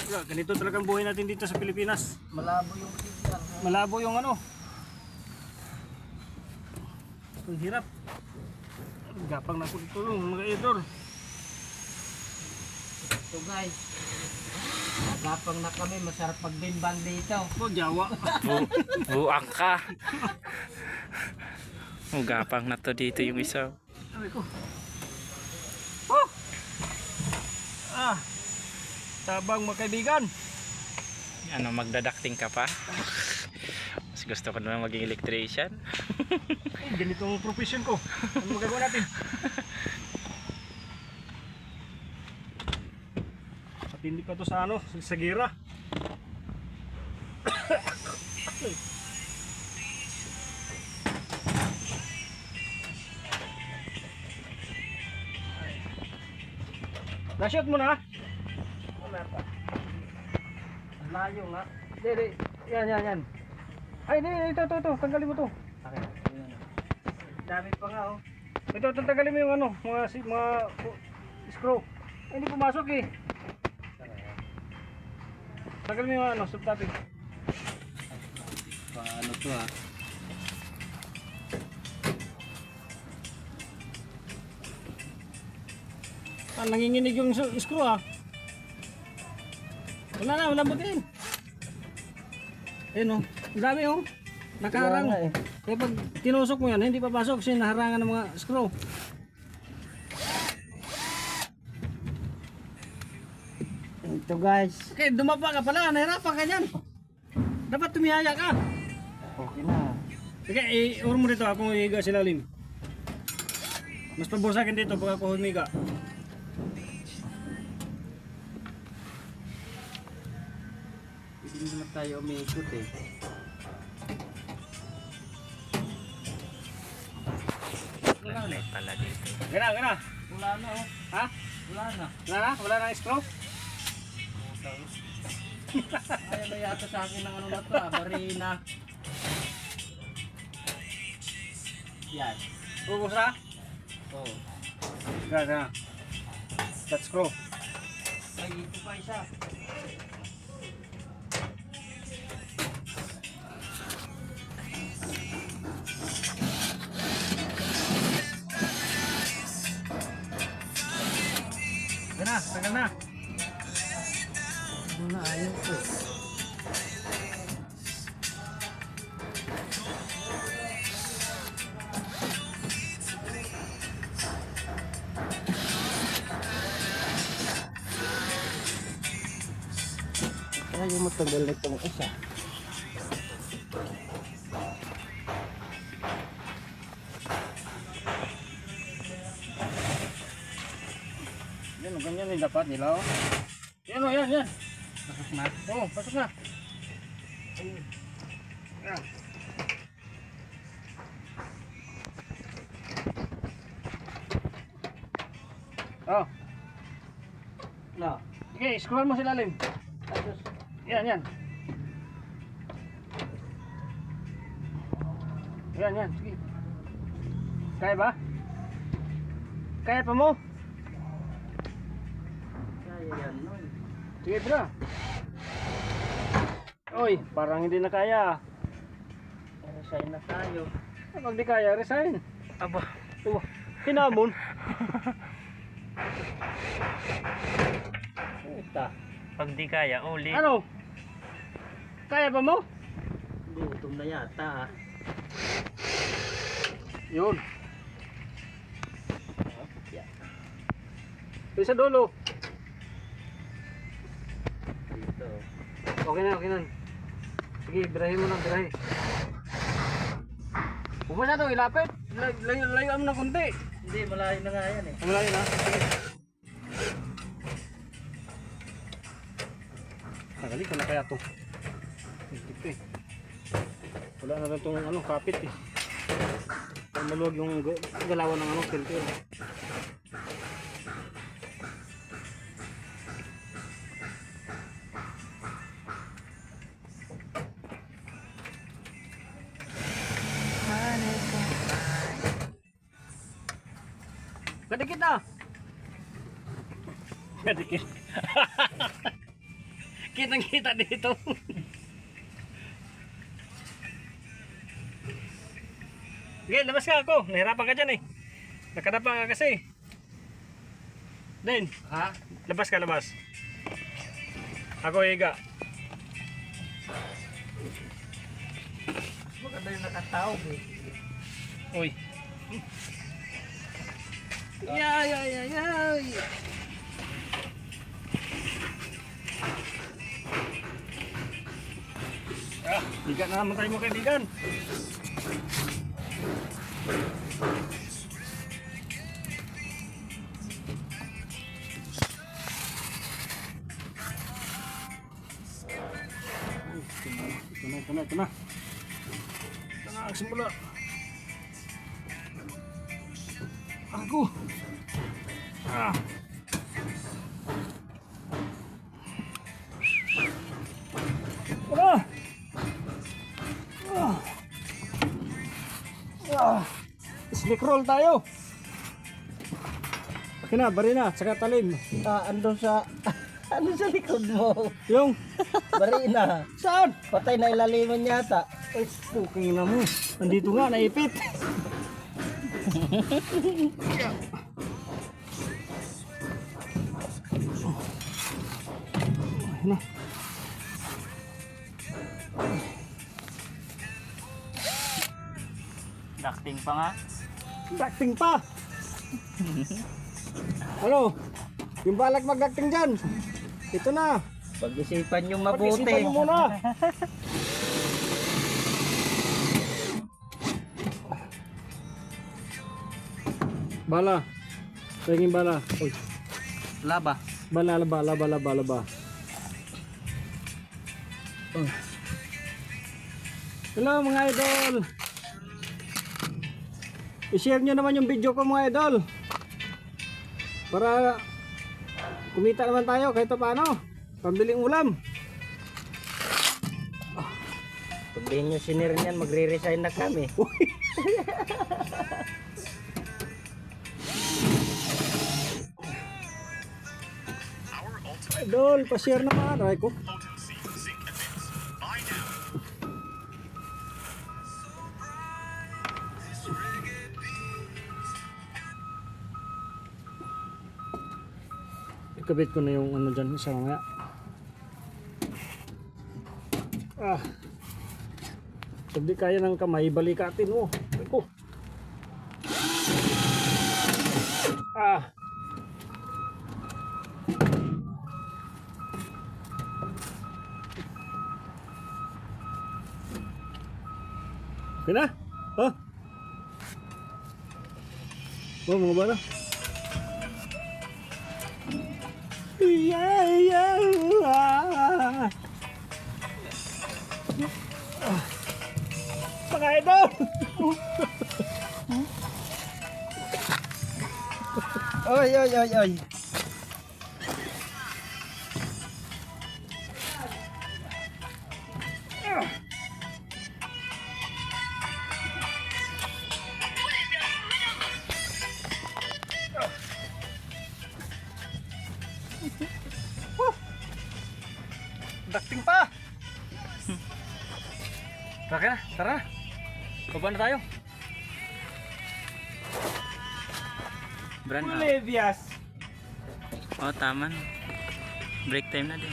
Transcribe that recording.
Ganito talagang buhay natin dito sa Pilipinas. Malabo yung CR. Malabo yung ano. Ang hirap. Gapang na po ito mga idol. So guys, gapang na kami, masarap magbimbang dito. Oh, Jawa. Buang ka. Gapang na to dito yung isa. Sabi ko. Oh! Ah! Tabang mga kaibigan. Ano, magdadakting ka pa? Mas gusto ko naman maging electrician. Ganito ang profession ko. Ano magagawa natin? At hindi pa to sa ano, sa gira. Na-shoot mo na? Wala pa. Ang layo nga. Hindi. Yan. Ay, hindi. Ito. Tanggalin mo to. Okay. Dami pa nga oh. Ito, tanggalin mo yung ano, mga screw. Ay, hindi pumasok eh. Tanggalin mo yung ano, subtopping. Paano to ah? Ah, nanginginig yung screw ah. Wala butin. Ayun oh, ang dami oh. Nakaharang. Wala nga eh. Kaya pag tinusok mo yan, hindi papasok kasi naharangan ng mga screw. Ito guys. Okay, dumapa ka pala, nahirapan ka dyan. Dapat tumihaya ka. Okay na. Okay, i-or mo dito ako higa sa lalim. Mas pabusakin dito pag ako humiga. Hindi naman tayo umiikot eh. Light pala dito. Gana. Wala na oh. Ha? Wala na. Wala na screw? Ayaw na yata sa akin ng ano na to ah. Marina. Yan. Ubus na? Oh. Gana. That screw. Ay, ito pa isa. Gana, tagal na. Ano na ayaw ko. Ayaw matagal na itong isa. Yan, ganyan din dapat nila oh. Yan oh, yan. Pasok na. Oh, pasok na. Yan. Oh, No. sige, scroll mo sa lalim. Tapos, Yan. Yan, sige. Kaya ba? Kaya pa mo? kaya yan nun. Sige, bro. Oy, parang hindi na kaya. Resign na tayo. Pag di kaya, resign. Aba, Oh, hinamon. Puta. pag di kaya, ulit. Ano? Kaya pa mo? Gutom na yata ah. Yun. Yan. Isa dulo. Dito. Okay na. Sige, birahin mo na, birahin. Huwag na ito, ilapit. Layo mo na kunti. Hindi, malayo na nga yan eh. Malayo na. Sige. Tagali ko na kaya ito. Ito eh. Wala na rin itong ano, kapit eh. Maluwag yung galawan ng ano, filter. Kadikit na! Kadikit. Kitang kita dito. Okay, labas ka ako. Nahirapan ka dyan eh. Nakadapa ka kasi. Den, Ha? labas ka, labas. Ako higa. Maganda yung nakatawag eh. Uy. Yay, yay, yay, yay. Higa na naman tayo mga kaibigan. Ito na. Ito na ang simula. Ako. Ah. Ah. Ah. Ah. Sneak roll tayo. Okay na, bari na, saka talim. Ando sa... ano sa likod mo? Yung, Bari na. saan? Patay na ilaliman yata. Ay, puking na mo. Nandito nga, naipit. Ayun na. Ducting pa nga. Ducting pa. Ano? Yung balak mag-ducting dyan. Ito na. Pag-isipan yung mabuti. Pag-isipan mo muna. Bala. Tingin bala. Uy. Laba. Bala. Oh. Hello mga idol. I-share nyo naman yung video ko mga idol. Para kumita naman tayo kahit paano. Pambiling ulam. Pag di nyo sinir niyan, magre-resign na kami. Idol, pa-share naman. Ay ko. Ikabit ko na yung ano dyan isa mamaya. Ah. Pag di kaya ng kamay, balikatin mo. Ay ko. Ah. Okay na? Oh. Oh, mga bala. Mga idol! Oy, oy, oy, oy. Dakting pa! Okay na, tara na. Baba na tayo. Brand out. Levias. Oh, tama na. Break time na din.